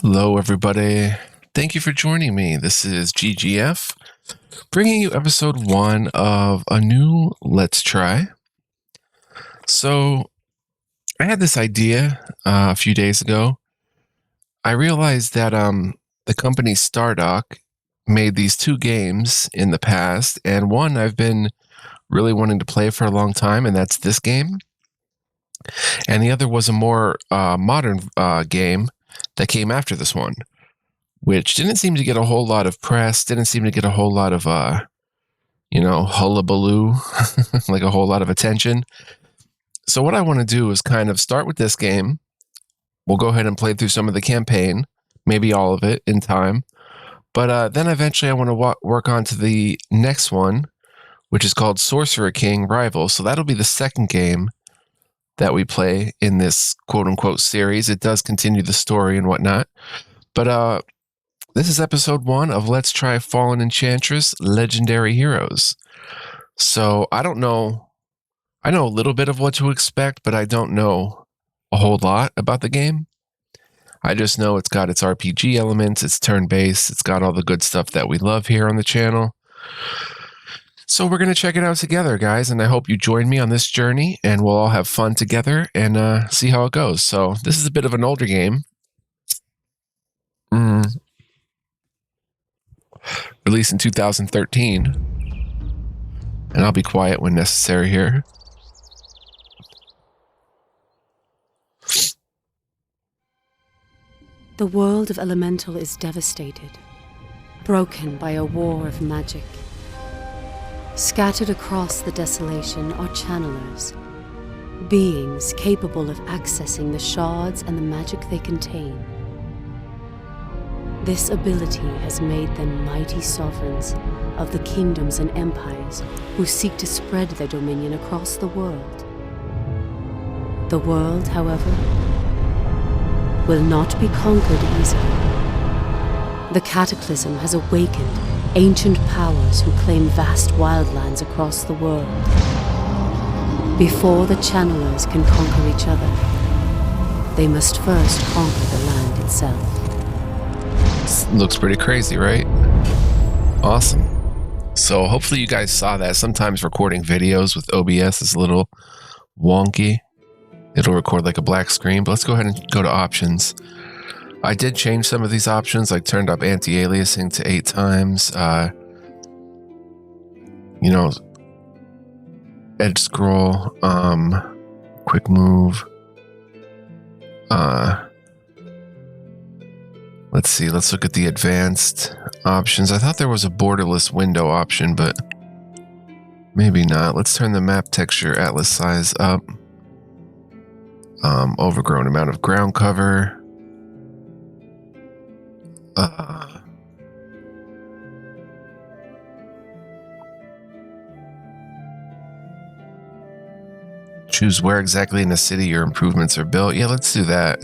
Hello, everybody. Thank you for joining me. This is GGF, bringing you episode 1 of a new Let's Try. So, I had this idea a few days ago. I realized that the company Stardock made these 2 games in the past, and one I've been really wanting to play for a long time, and that's this game. And the other was a more modern game that came after this one, which didn't seem to get a whole lot of press, didn't seem to get a whole lot of, hullabaloo, like a whole lot of attention. So what I want to do is kind of start with this game. We'll go ahead and play through some of the campaign, maybe all of it in time. But then eventually I want to work on to the next one, which is called Sorcerer King Rival. So that'll be the second game that we play in this quote-unquote series. It does continue the story and whatnot. But this is episode 1 of Let's Try Fallen Enchantress Legendary Heroes. So I don't know. I know a little bit of what to expect, but I don't know a whole lot about the game. I just know it's got its RPG elements, it's turn-based, it's got all the good stuff that we love here on the channel. So we're going to check it out together, guys, and I hope you join me on this journey, and we'll all have fun together and see how it goes. So this is a bit of an older game. Released in 2013. And I'll be quiet when necessary here. The world of Elemental is devastated, broken by a war of magic. Scattered across the desolation are channelers, beings capable of accessing the shards and the magic they contain. This ability has made them mighty sovereigns of the kingdoms and empires who seek to spread their dominion across the world. The world, however, will not be conquered easily. The Cataclysm has awakened ancient powers who claim vast wildlands across the world. Before the channelers can conquer each other, they must first conquer the land itself. Looks pretty crazy, right? Awesome. So hopefully you guys saw that. Sometimes recording videos with OBS is a little wonky. It'll record like a black screen, but let's go ahead and go to options. I did change some of these options, like turned up anti-aliasing to 8 times. Edge scroll, quick move. Let's see, let's look at the advanced options. I thought there was a borderless window option, but maybe not. Let's turn the map texture atlas size up. Overgrown amount of ground cover. Choose where exactly in the city your improvements are built. Yeah, let's do that.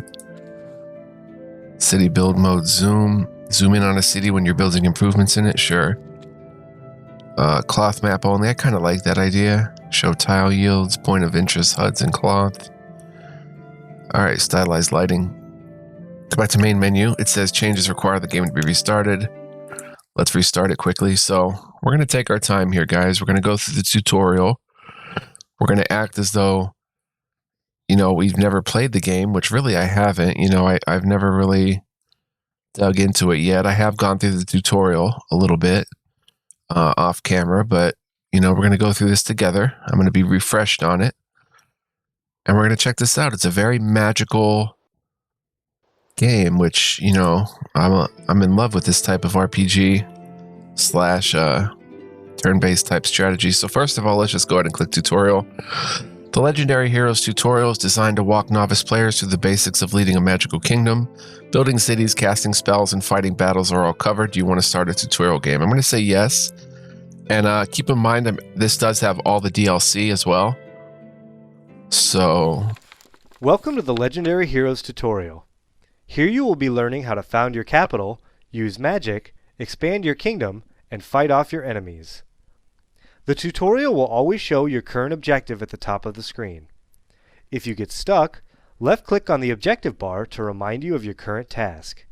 City build mode, zoom. Zoom in on a city when you're building improvements in it, sure. Cloth map only, I kind of like that idea. Show tile yields, point of interest, HUDs, and cloth. Alright, stylized lighting. Go back to main menu. It says changes require the game to be restarted. Let's restart it quickly. So we're going to take our time here, guys. We're going to go through the tutorial. We're going to act as though, we've never played the game, which really I haven't. I've never really dug into it yet. I have gone through the tutorial a little bit off camera, but, we're going to go through this together. I'm going to be refreshed on it. And we're going to check this out. It's a very magical game, which, I'm in love with this type of RPG / turn-based type strategy. So first of all, let's just go ahead and click tutorial. The Legendary Heroes tutorial is designed to walk novice players through the basics of leading a magical kingdom. Building cities, casting spells, and fighting battles are all covered. Do you want to start a tutorial game? I'm going to say yes. And keep in mind, this does have all the DLC as well. So, welcome to the Legendary Heroes tutorial. Here you will be learning how to found your capital, use magic, expand your kingdom, and fight off your enemies. The tutorial will always show your current objective at the top of the screen. If you get stuck, left-click on the objective bar to remind you of your current task.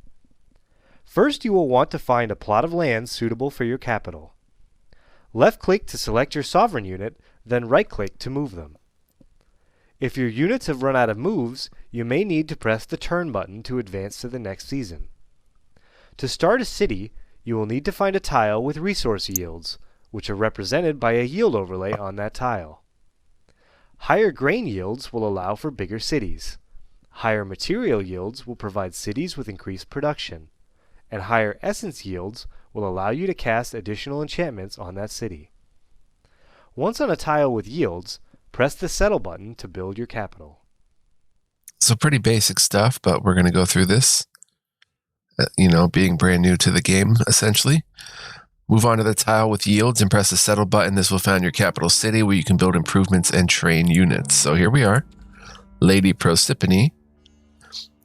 First, you will want to find a plot of land suitable for your capital. Left-click to select your sovereign unit, then right-click to move them. If your units have run out of moves, you may need to press the turn button to advance to the next season. To start a city, you will need to find a tile with resource yields, which are represented by a yield overlay on that tile. Higher grain yields will allow for bigger cities. Higher material yields will provide cities with increased production. And higher essence yields will allow you to cast additional enchantments on that city. Once on a tile with yields, press the Settle button to build your capital. So pretty basic stuff, but we're going to go through this. Being brand new to the game, essentially. Move on to the tile with yields and press the Settle button. This will find your capital city where you can build improvements and train units. So here we are. Lady Proserpine.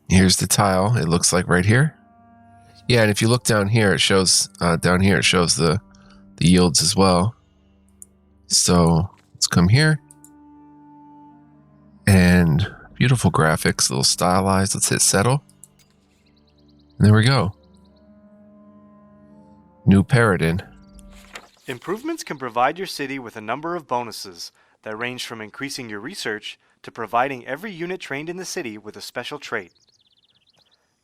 Here's the tile. It looks like right here. Yeah, and if you look down here, it shows the yields as well. So let's come here. And beautiful graphics, a little stylized. Let's hit Settle. And there we go. New Paradin. Improvements can provide your city with a number of bonuses that range from increasing your research to providing every unit trained in the city with a special trait.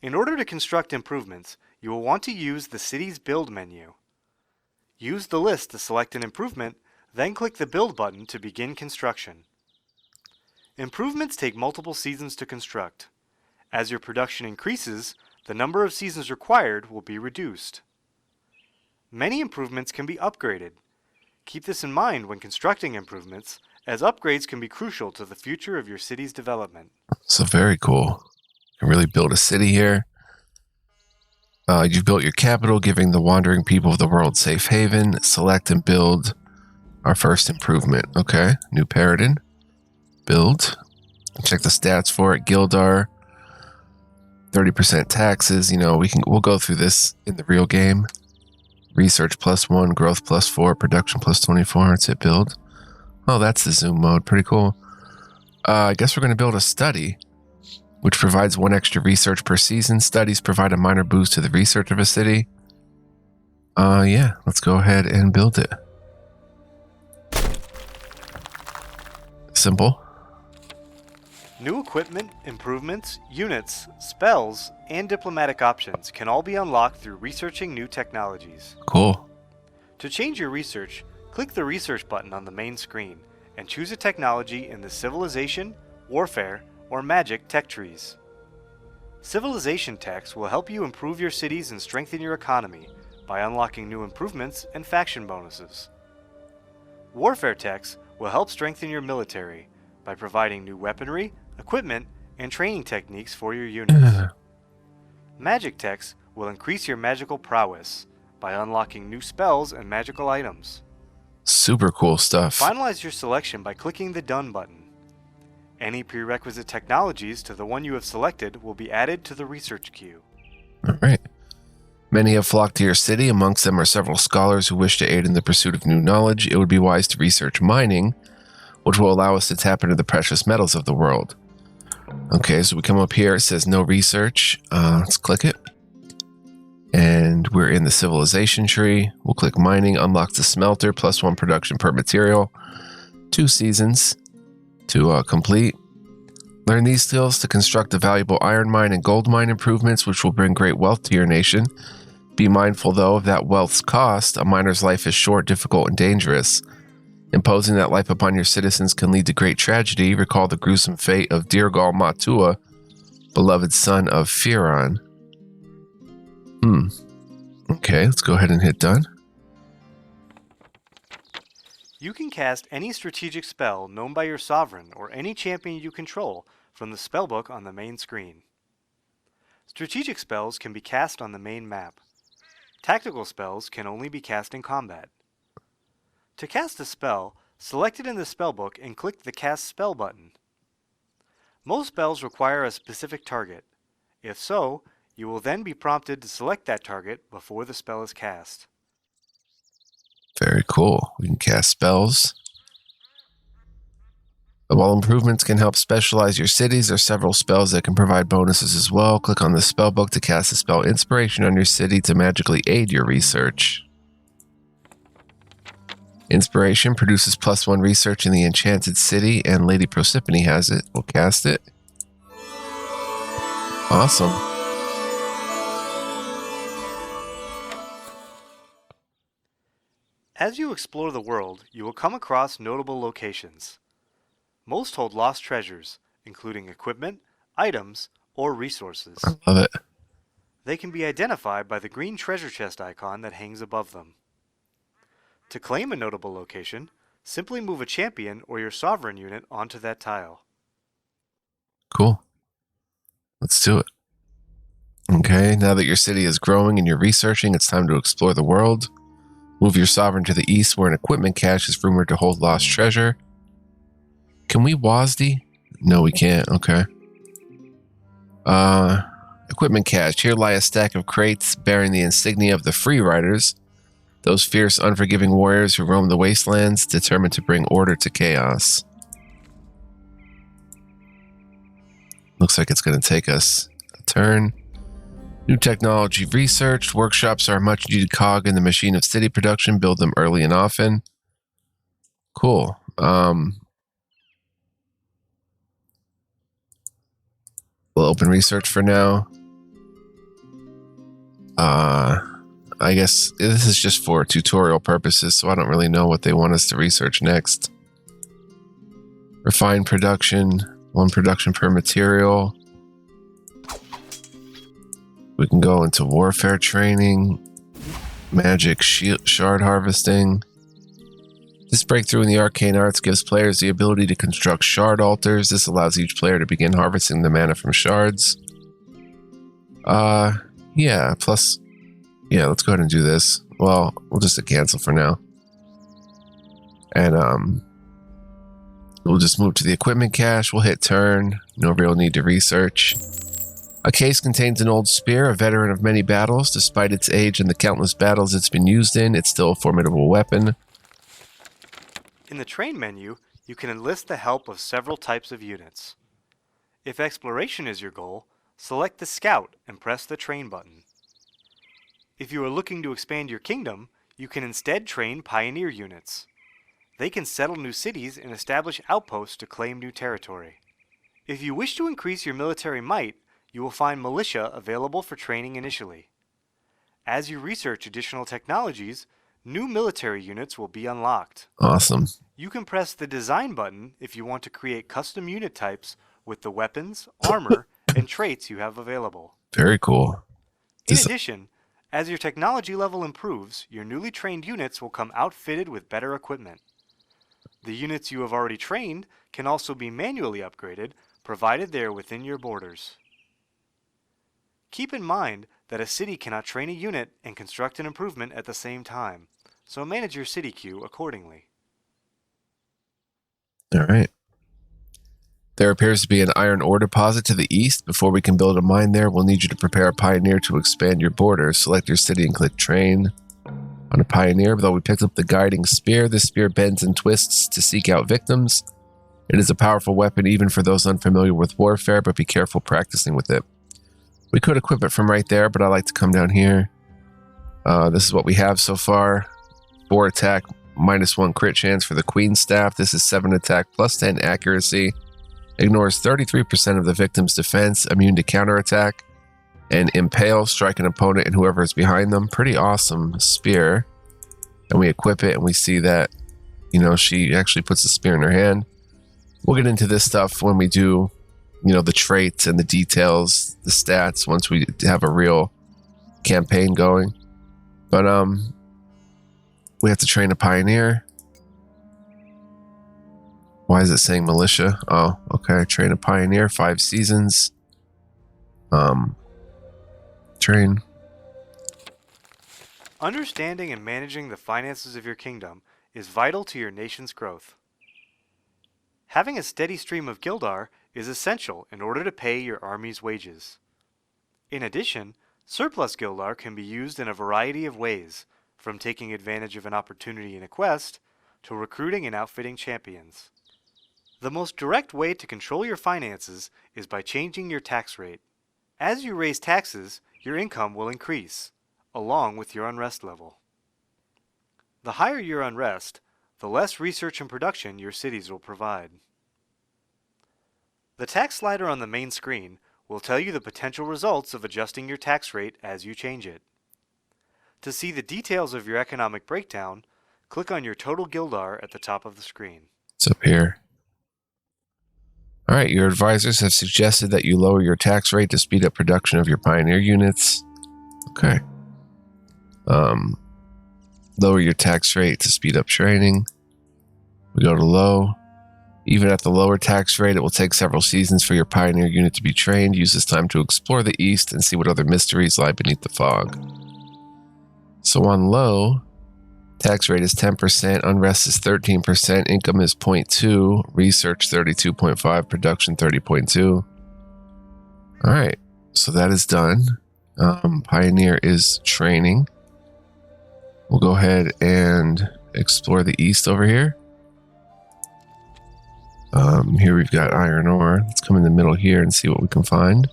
In order to construct improvements, you will want to use the city's build menu. Use the list to select an improvement, then click the build button to begin construction. Improvements take multiple seasons to construct. As your production increases, the number of seasons required will be reduced. Many improvements can be upgraded. Keep this in mind when constructing improvements, as upgrades can be crucial to the future of your city's development. So very cool. You can really build a city here. You've built your capital, giving the wandering people of the world safe haven. Select and build our first improvement. Okay, New Paradin. Build. Check the stats for it. Gildar. 30% taxes. We'll go through this in the real game. Research +1, growth +4, production +24. Let's hit build. Oh, that's the zoom mode. Pretty cool. I guess we're going to build a study, which provides 1 extra research per season. Studies provide a minor boost to the research of a city. Yeah, let's go ahead and build it. Simple. New equipment, improvements, units, spells, and diplomatic options can all be unlocked through researching new technologies. Cool. To change your research, click the Research button on the main screen and choose a technology in the Civilization, Warfare, or Magic tech trees. Civilization techs will help you improve your cities and strengthen your economy by unlocking new improvements and faction bonuses. Warfare techs will help strengthen your military by providing new weaponry, equipment, and training techniques for your units. Magic techs will increase your magical prowess by unlocking new spells and magical items. Super cool stuff. Finalize your selection by clicking the Done button. Any prerequisite technologies to the one you have selected will be added to the research queue. All right. Many have flocked to your city. Amongst them are several scholars who wish to aid in the pursuit of new knowledge. It would be wise to research mining, which will allow us to tap into the precious metals of the world. Okay, so we come up here. It says no research. Let's click it. And we're in the civilization tree. We'll click mining. Unlocks the smelter. +1 production per material. 2 seasons to complete. Learn these skills to construct a valuable iron mine and gold mine improvements, which will bring great wealth to your nation. Be mindful, though, of that wealth's cost. A miner's life is short, difficult, and dangerous. Imposing that life upon your citizens can lead to great tragedy. Recall the gruesome fate of Dirgal Matua, beloved son of Firon. Okay, let's go ahead and hit done. You can cast any strategic spell known by your sovereign or any champion you control from the spellbook on the main screen. Strategic spells can be cast on the main map. Tactical spells can only be cast in combat. To cast a spell, select it in the spellbook and click the Cast Spell button. Most spells require a specific target. If so, you will then be prompted to select that target before the spell is cast. Very cool. We can cast spells. While improvements can help specialize your cities, there are several spells that can provide bonuses as well. Click on the spellbook to cast the spell Inspiration on your city to magically aid your research. Inspiration produces +1 research in the enchanted city, and Lady Proserpine has it. We'll cast it. Awesome. As you explore the world, you will come across notable locations. Most hold lost treasures, including equipment, items, or resources. I love it. They can be identified by the green treasure chest icon that hangs above them. To claim a notable location, simply move a champion or your sovereign unit onto that tile. Cool. Let's do it. Okay, now that your city is growing and you're researching, it's time to explore the world. Move your sovereign to the east where an equipment cache is rumored to hold lost treasure. Can we WASD? No, we can't. Okay. Equipment cache. Here lie a stack of crates bearing the insignia of the Free Riders, those fierce, unforgiving warriors who roam the wastelands, determined to bring order to chaos. Looks like it's going to take us a turn. New technology researched. Workshops are a much needed cog in the machine of city production. Build them early and often. Cool. We'll open research for now. I guess this is just for tutorial purposes, so I don't really know what they want us to research next. Refine production. 1 production per material. We can go into warfare training, magic shard harvesting. This breakthrough in the arcane arts gives players the ability to construct shard altars. This allows each player to begin harvesting the mana from shards. Yeah, plus, yeah, let's go ahead and do this. Well, we'll just hit cancel for now. And, we'll just move to the equipment cache. We'll hit turn. No real need to research. A case contains an old spear, a veteran of many battles. Despite its age and the countless battles it's been used in, it's still a formidable weapon. In the train menu, you can enlist the help of several types of units. If exploration is your goal, select the Scout and press the train button. If you are looking to expand your kingdom, you can instead train Pioneer units. They can settle new cities and establish outposts to claim new territory. If you wish to increase your military might, you will find Militia available for training initially. As you research additional technologies, new military units will be unlocked. Awesome. You can press the Design button if you want to create custom unit types with the weapons, armor, and traits you have available. Very cool. In addition, as your technology level improves, your newly trained units will come outfitted with better equipment. The units you have already trained can also be manually upgraded, provided they are within your borders. Keep in mind that a city cannot train a unit and construct an improvement at the same time, so manage your city queue accordingly. All right. There appears to be an iron ore deposit to the east. Before we can build a mine there, we'll need you to prepare a pioneer to expand your borders. Select your city and click train on a pioneer. Though we picked up the guiding spear, this spear bends and twists to seek out victims. It is a powerful weapon even for those unfamiliar with warfare, but be careful practicing with it. We could equip it from right there, but I like to come down here. This is what we have so far. 4 attack, -1 crit chance for the Queen Staff. This is 7 attack, +10 accuracy. Ignores 33% of the victim's defense, immune to counterattack, and impale, strike an opponent and whoever is behind them. Pretty awesome spear. And we equip it and we see that, you know, she actually puts the spear in her hand. We'll get into this stuff when we do, you know, the traits and the details, the stats, once we have a real campaign going. But we have to train a pioneer. Why is it saying militia? Oh, okay. Train a pioneer, 5 seasons. Train. Understanding and managing the finances of your kingdom is vital to your nation's growth. Having a steady stream of Gildar is essential in order to pay your army's wages. In addition, surplus Gildar can be used in a variety of ways, from taking advantage of an opportunity in a quest to recruiting and outfitting champions. The most direct way to control your finances is by changing your tax rate. As you raise taxes, your income will increase, along with your unrest level. The higher your unrest, the less research and production your cities will provide. The tax slider on the main screen will tell you the potential results of adjusting your tax rate as you change it. To see the details of your economic breakdown, click on your total Gildar at the top of the screen. It's up here. All right, your advisors have suggested that you lower your tax rate to speed up production of your Pioneer units. Okay. Lower your tax rate to speed up training. We go to low. Even at the lower tax rate, it will take several seasons for your Pioneer unit to be trained. Use this time to explore the East and see what other mysteries lie beneath the fog. So on low, tax rate is 10%, unrest is 13%, income is 0.2, research 32.5, production 30.2. All right, so that is done. Pioneer is training. We'll go ahead and explore the East over here. Here we've got iron ore. Let's come in the middle here and see what we can find.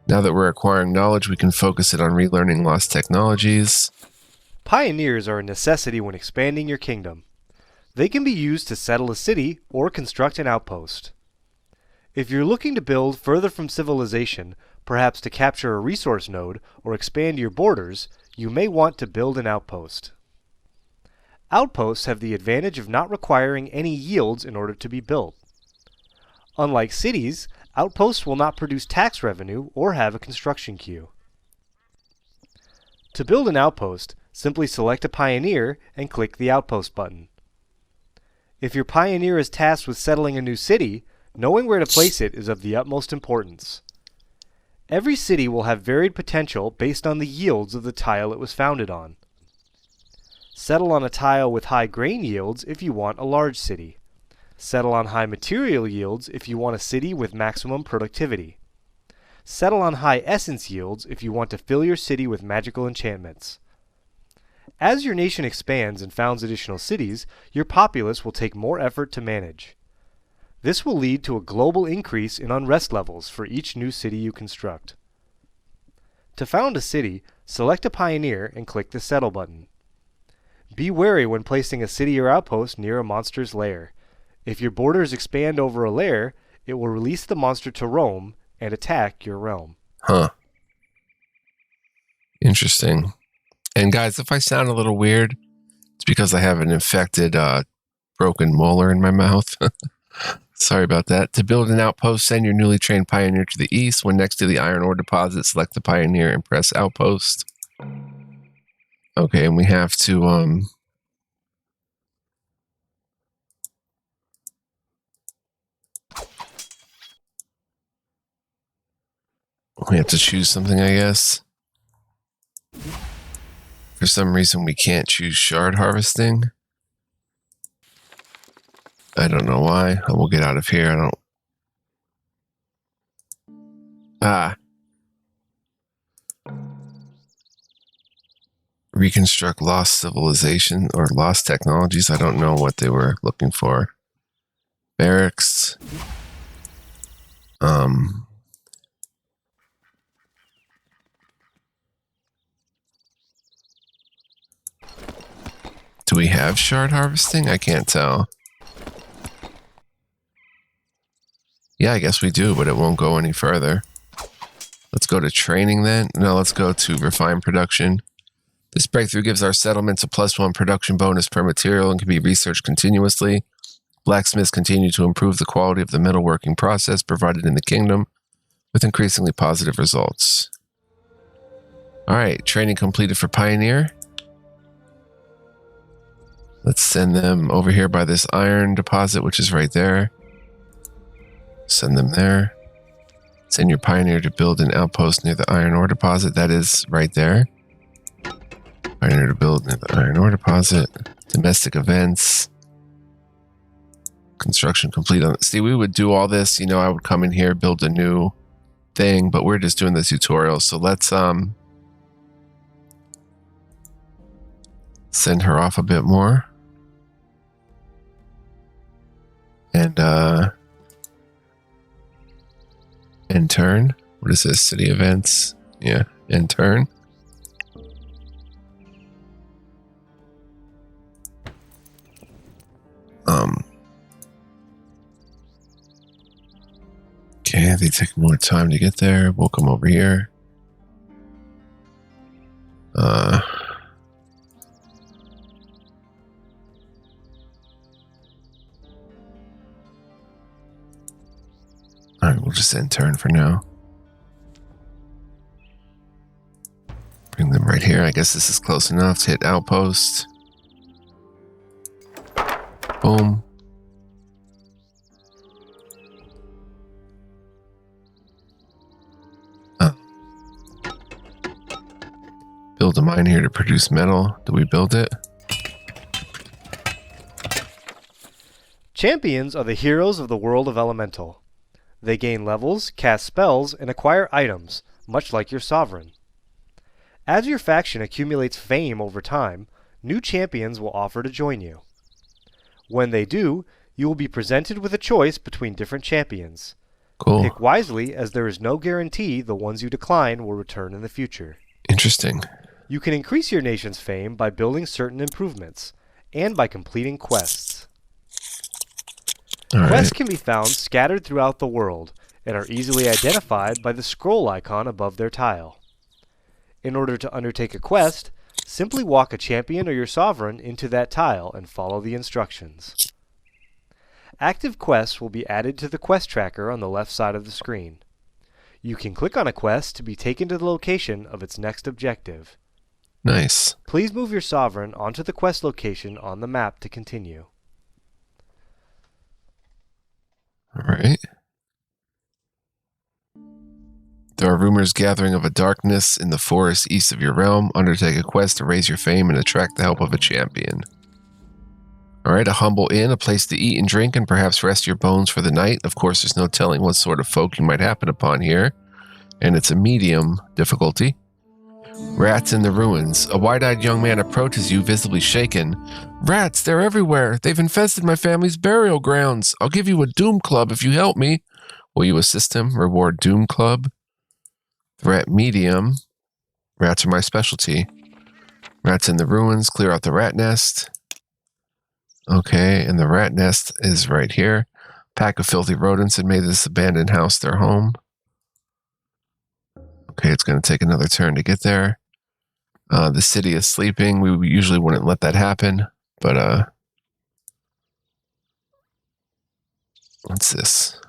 Now that we're acquiring knowledge, we can focus it on relearning lost technologies. Pioneers are a necessity when expanding your kingdom. They can be used to settle a city or construct an outpost. If you're looking to build further from civilization, perhaps to capture a resource node or expand your borders, you may want to build an outpost. Outposts have the advantage of not requiring any yields in order to be built. Unlike cities, outposts will not produce tax revenue or have a construction queue. To build an outpost, simply select a pioneer and click the Outpost button. If your pioneer is tasked with settling a new city, knowing where to place it is of the utmost importance. Every city will have varied potential based on the yields of the tile it was founded on. Settle on a tile with high grain yields if you want a large city. Settle on high material yields if you want a city with maximum productivity. Settle on high essence yields if you want to fill your city with magical enchantments. As your nation expands and founds additional cities, your populace will take more effort to manage. This will lead to a global increase in unrest levels for each new city you construct. To found a city, select a pioneer and click the Settle button. Be wary when placing a city or outpost near a monster's lair. If your borders expand over a lair, it will release the monster to roam and attack your realm. Huh. Interesting. And guys, if I sound a little weird, it's because I have an infected, broken molar in my mouth. Sorry about that. To build an outpost, send your newly trained pioneer to the east. When next to the iron ore deposit, select the pioneer and press outpost. Okay, and we have to, we have to choose something, I guess. For some reason, we can't choose shard harvesting. I don't know why. We'll get out of here. I don't... Reconstruct lost civilization or lost technologies. I don't know what they were looking for. Barracks. Do we have shard harvesting? I can't tell. Yeah, I guess we do, but it won't go any further. Let's go to training then. No, let's go to refine production. This breakthrough gives our settlements a +1 production bonus per material and can be researched continuously. Blacksmiths continue to improve the quality of the metalworking process provided in the kingdom with increasingly positive results. All right, training completed for Pioneer. Let's send them over here by this iron deposit, which is right there. Send them there. Send your Pioneer to build an outpost near the iron ore deposit. That is right there. Pioneer to build near the iron ore deposit. Domestic events. Construction complete on. See, we would do all this. You know, I would come in here, build a new thing, but we're just doing the tutorial. So let's send her off a bit more. And end turn. What is this? City events. Yeah, end turn. Okay, they take more time to get there. We'll come over here. Alright, we'll just end turn for now. Bring them right here. I guess this is close enough to hit outpost. Boom. Build a mine here to produce metal. Do we build it? Champions are the heroes of the world of Elemental. They gain levels, cast spells, and acquire items, much like your sovereign. As your faction accumulates fame over time, new champions will offer to join you. When they do, you will be presented with a choice between different champions. Cool. Pick wisely, as there is no guarantee the ones you decline will return in the future. Interesting. You can increase your nation's fame by building certain improvements, and by completing quests. All Quests right. can be found scattered throughout the world, and are easily identified by the scroll icon above their tile. In order to undertake a quest, simply walk a champion or your sovereign into that tile and follow the instructions. Active quests will be added to the quest tracker on the left side of the screen. You can click on a quest to be taken to the location of its next objective. Nice. Please move your sovereign onto the quest location on the map to continue. All right. There are rumors gathering of a darkness in the forest east of your realm. Undertake a quest to raise your fame and attract the help of a champion. All right, a humble inn, a place to eat and drink and perhaps rest your bones for the night. Of course, there's no telling what sort of folk you might happen upon here. And it's a medium difficulty. Rats in the ruins. A wide-eyed young man approaches you, visibly shaken. Rats, they're everywhere. They've infested my family's burial grounds. I'll give you a Doom Club if you help me. Will you assist him? Reward Doom Club. Threat medium. Rats are my specialty. Rats in the ruins. Clear out the rat nest. Okay, and the rat nest is right here. Pack of filthy rodents had made this abandoned house their home. Okay, it's going to take another turn to get there. The city is sleeping. We usually wouldn't let that happen, but what's this?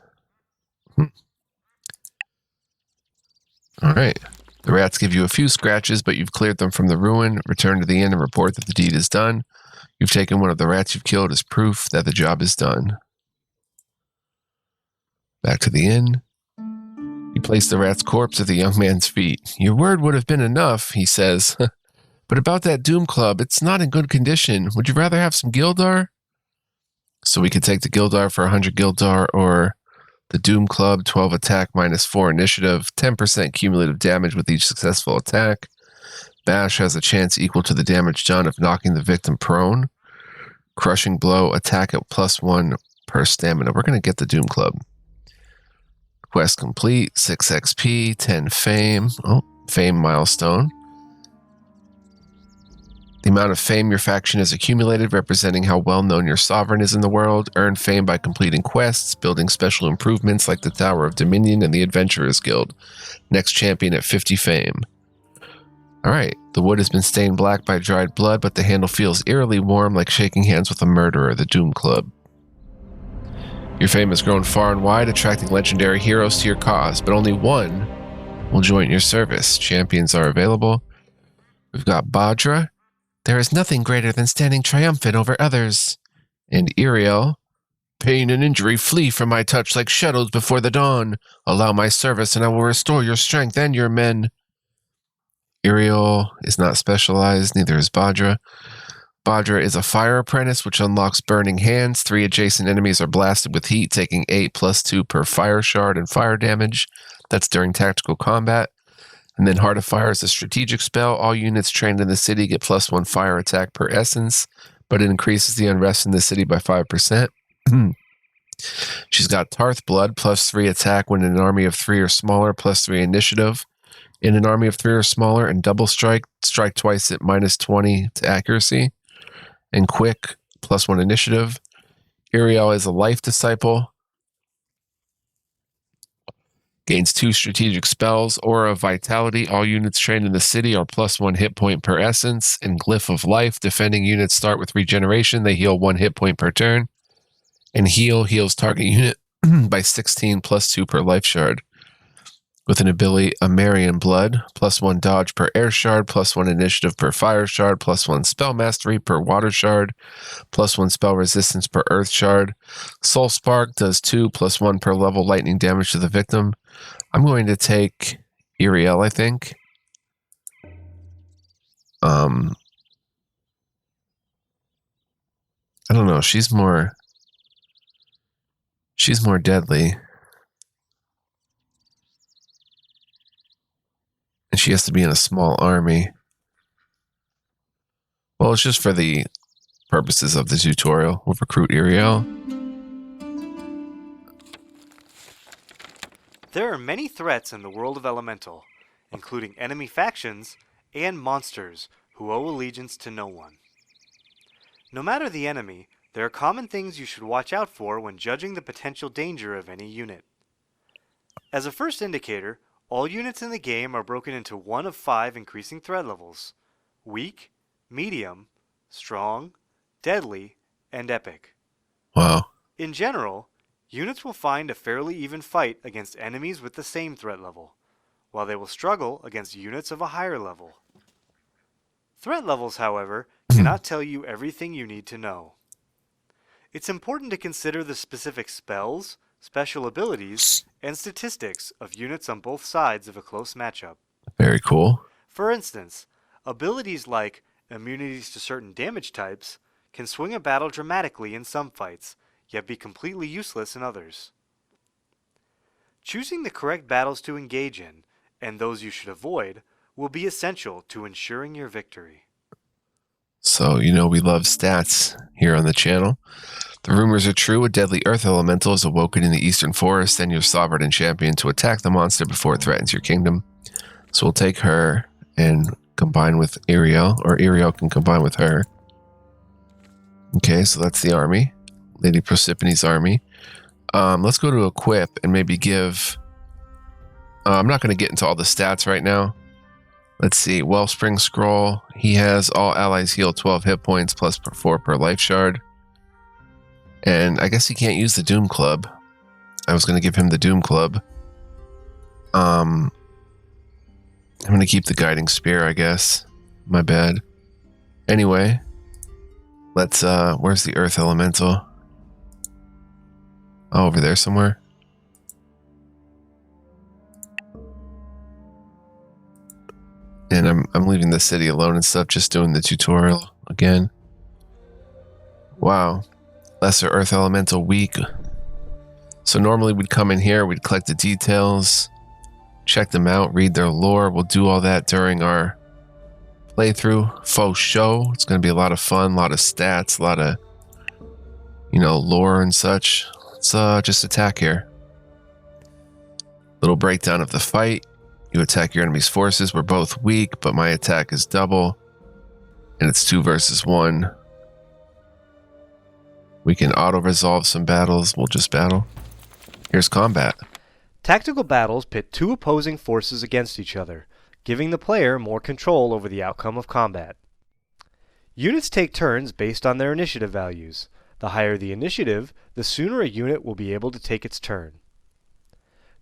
All right. The rats give you a few scratches, but you've cleared them from the ruin. Return to the inn and report that the deed is done. You've taken one of the rats you've killed as proof that the job is done. Back to the inn. You place the rat's corpse at the young man's feet. Your word would have been enough, he says. But about that Doom Club, it's not in good condition. Would you rather have some Gildar? So we could take the Gildar for 100 Gildar, or the Doom Club, 12 attack, -4 initiative, 10% cumulative damage with each successful attack. Bash has a chance equal to the damage done of knocking the victim prone. Crushing blow, attack at +1 per stamina. We're going to get the Doom Club. Quest complete, 6 XP, 10 fame. Oh, fame milestone. The amount of fame your faction has accumulated, representing how well known your sovereign is in the world. Earn fame by completing quests, building special improvements like the Tower of Dominion and the Adventurers Guild. Next champion at 50 fame. Alright, the wood has been stained black by dried blood, but the handle feels eerily warm, like shaking hands with a murderer, the Doom Club. Your fame has grown far and wide, attracting legendary heroes to your cause, but only one will join your service. Champions are available. We've got Badra. There is nothing greater than standing triumphant over others. And Iriel. Pain and injury flee from my touch like shadows before the dawn. Allow my service and I will restore your strength and your men. Iriel is not specialized, neither is Badra. Badra is a fire apprentice, which unlocks burning hands. 3 adjacent enemies are blasted with heat, taking 8 + 2 per fire shard and fire damage. That's during tactical combat. And then Heart of Fire is a strategic spell. All units trained in the city get +1 fire attack per essence, but it increases the unrest in the city by 5%. She's got Tarth Blood, +3 attack when in an army of 3 or smaller, +3 initiative. In an army of 3 or smaller, and double strike, strike twice at -20 to accuracy. And quick, +1 initiative. Iriel is a life disciple. Gains 2 strategic spells. Aura of Vitality. All units trained in the city are +1 hit point per essence. And Glyph of Life. Defending units start with regeneration. They heal 1 hit point per turn. And heals target unit by 16 +2 per life shard. With an ability, Amarian Blood, +1 dodge per air shard, +1 initiative per fire shard, +1 spell mastery per water shard, +1 spell resistance per earth shard. Soul Spark does 2 +1 per level lightning damage to the victim. I'm going to take Iriel, I think. I don't know. She's more deadly. And she has to be in a small army. Well, it's just for the purposes of the tutorial. We'll recruit Iriel. There are many threats in the world of Elemental, including enemy factions and monsters who owe allegiance to no one. No matter the enemy, there are common things you should watch out for when judging the potential danger of any unit. As a first indicator, all units in the game are broken into one of 5 increasing threat levels: weak, medium, strong, deadly, and epic. Wow. In general, units will find a fairly even fight against enemies with the same threat level, while they will struggle against units of a higher level. Threat levels, however, cannot tell you everything you need to know. It's important to consider the specific spells, special abilities, and statistics of units on both sides of a close matchup. Very cool. For instance, abilities like immunities to certain damage types can swing a battle dramatically in some fights, yet be completely useless in others. Choosing the correct battles to engage in, and those you should avoid, will be essential to ensuring your victory. So, we love stats here on the channel. The rumors are true. A deadly earth elemental is awoken in the eastern forest, and your sovereign and champion to attack the monster before it threatens your kingdom. So we'll take her and combine with Iriel, or Iriel can combine with her. Okay, so that's the army. Lady Prosiphane's army. Let's go to equip and maybe give... I'm not going to get into all the stats right now. Let's see. Wellspring Scroll. He has all allies heal 12 hit points plus 4 per life shard. And I guess he can't use the Doom Club. I was going to give him the Doom Club. I'm going to keep the Guiding Spear, I guess. My bad. Anyway, let's... where's the Earth Elemental? Oh, over there somewhere. And I'm leaving the city alone and stuff, just doing the tutorial again. Wow. Lesser Earth Elemental weak. So normally we'd come in here, we'd collect the details, check them out, read their lore. We'll do all that during our playthrough. Faux show. It's going to be a lot of fun, a lot of stats, a lot of, lore and such. Let's just attack here. Little breakdown of the fight. You attack your enemy's forces. We're both weak, but my attack is double. And it's 2 versus 1. We can auto-resolve some battles. We'll just battle. Here's combat. Tactical battles pit 2 opposing forces against each other, giving the player more control over the outcome of combat. Units take turns based on their initiative values. The higher the initiative, the sooner a unit will be able to take its turn.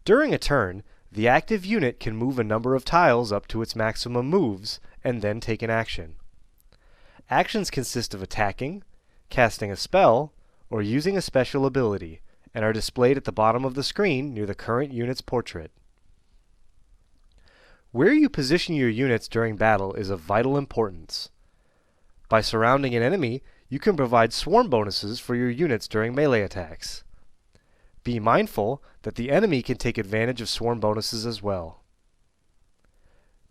During a turn, the active unit can move a number of tiles up to its maximum moves, and then take an action. Actions consist of attacking, casting a spell, or using a special ability, and are displayed at the bottom of the screen near the current unit's portrait. Where you position your units during battle is of vital importance. By surrounding an enemy, you can provide swarm bonuses for your units during melee attacks. Be mindful that the enemy can take advantage of swarm bonuses as well.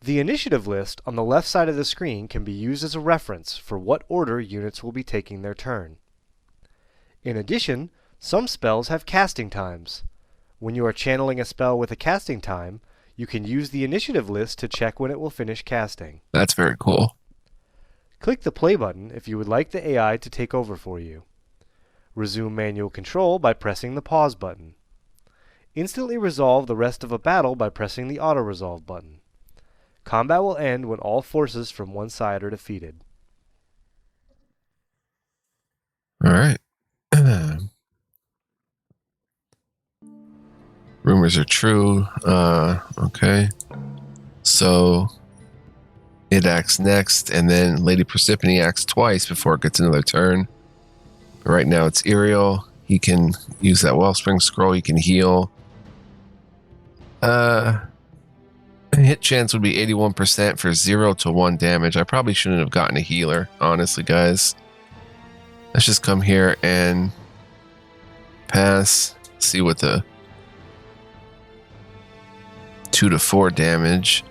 The initiative list on the left side of the screen can be used as a reference for what order units will be taking their turn. In addition, Some spells have casting times. When you are channeling a spell with a casting time, you can use the initiative list to check when it will finish casting. That's very cool. Click the play button if you would like the AI to take over for you. Resume manual control by pressing the pause button. Instantly resolve the rest of a battle by pressing the auto-resolve button. Combat will end when all forces from one side are defeated. All right. Rumors are true. Okay. So it acts next, and then Lady Persephone acts twice before it gets another turn. But right now it's Ariel. He can use that Wellspring Scroll. He can heal. Hit chance would be 81% for 0 to 1 damage. I probably shouldn't have gotten a healer, honestly, guys. Let's just come here and pass. See what the 2 to 4 damage.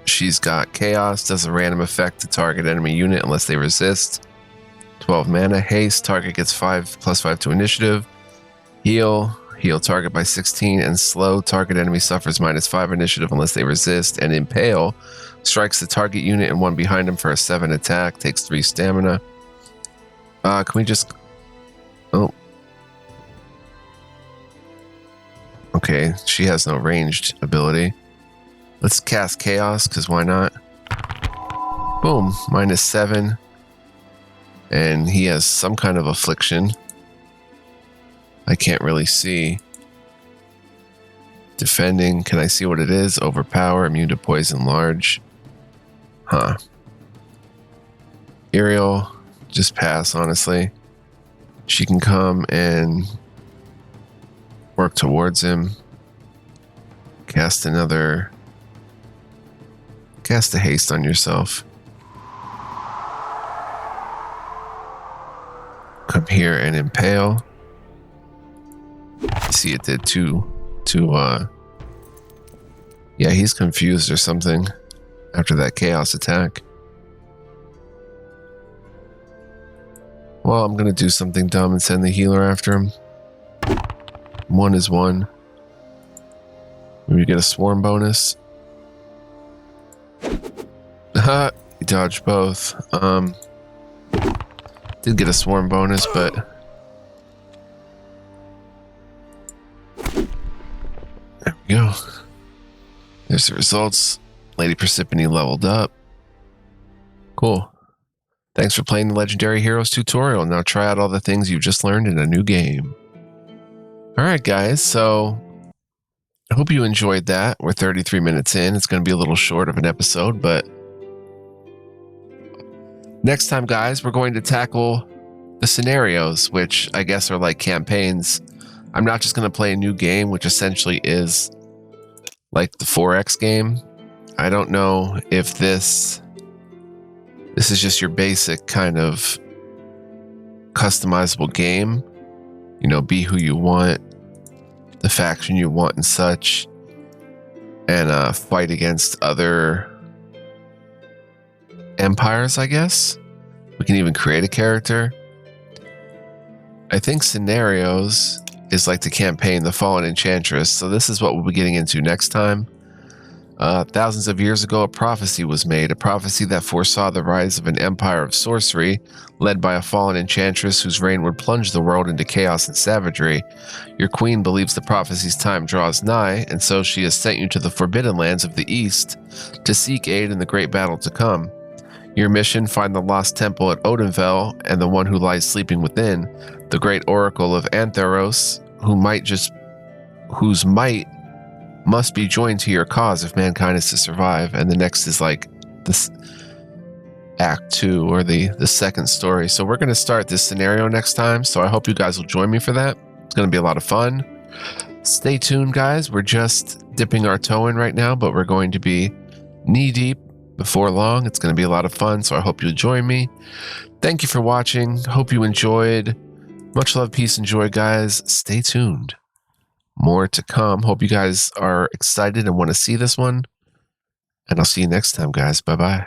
She's got Chaos, does a random effect to target enemy unit unless they resist. 12 mana. Haste, target gets 5 plus 5 to initiative. Heal target by 16, and slow, target enemy suffers -5 initiative unless they resist. And impale, strikes the target unit and one behind him for a 7 attack, takes 3 stamina. Can we just... Oh. Okay, she has no ranged ability. Let's cast Chaos, because why not? Boom, -7. And he has some kind of affliction. I can't really see. Defending, can I see what it is? Overpower, immune to poison, large. Huh. Ariel, just pass, honestly. She can come and work towards him. Cast a haste on yourself. Come here and impale. See, it did yeah, he's confused or something after that chaos attack. Well, I'm gonna do something dumb and send the healer after him. 1 is 1. Maybe get a swarm bonus. Haha, he dodged both. Did get a swarm bonus, but there we go. There's the results. Lady Persephone leveled up. Cool. Thanks for playing the Legendary Heroes tutorial. Now try out all the things you've just learned in a new game. Alright guys, so I hope you enjoyed that. We're 33 minutes in. It's going to be a little short of an episode, but next time, guys, we're going to tackle the scenarios, which I guess are like campaigns. I'm not just going to play a new game, which essentially is like the 4X game. I don't know if this is just your basic kind of customizable game. You know, be who you want, the faction you want and such, and fight against other empires, I guess. We can even create a character. I think scenarios is like the campaign, the Fallen Enchantress. So this is what we'll be getting into next time. Thousands of years ago, a prophecy was made, a prophecy that foresaw the rise of an empire of sorcery, led by a fallen enchantress whose reign would plunge the world into chaos and savagery. Your queen believes the prophecy's time draws nigh, and so she has sent you to the forbidden lands of the east to seek aid in the great battle to come. Your mission, find the lost temple at Odinvel and the one who lies sleeping within, the great oracle of Antheros, whose might must be joined to your cause if mankind is to survive. And the next is like this Act 2 or the second story. So we're going to start this scenario next time. So I hope you guys will join me for that. It's going to be a lot of fun. Stay tuned, guys. We're just dipping our toe in right now, but we're going to be knee deep before long. It's going to be a lot of fun. So I hope you'll join me. Thank you for watching. Hope you enjoyed. Much love, peace, and joy, guys. Stay tuned. More to come. Hope you guys are excited and want to see this one. And I'll see you next time, guys. Bye-bye.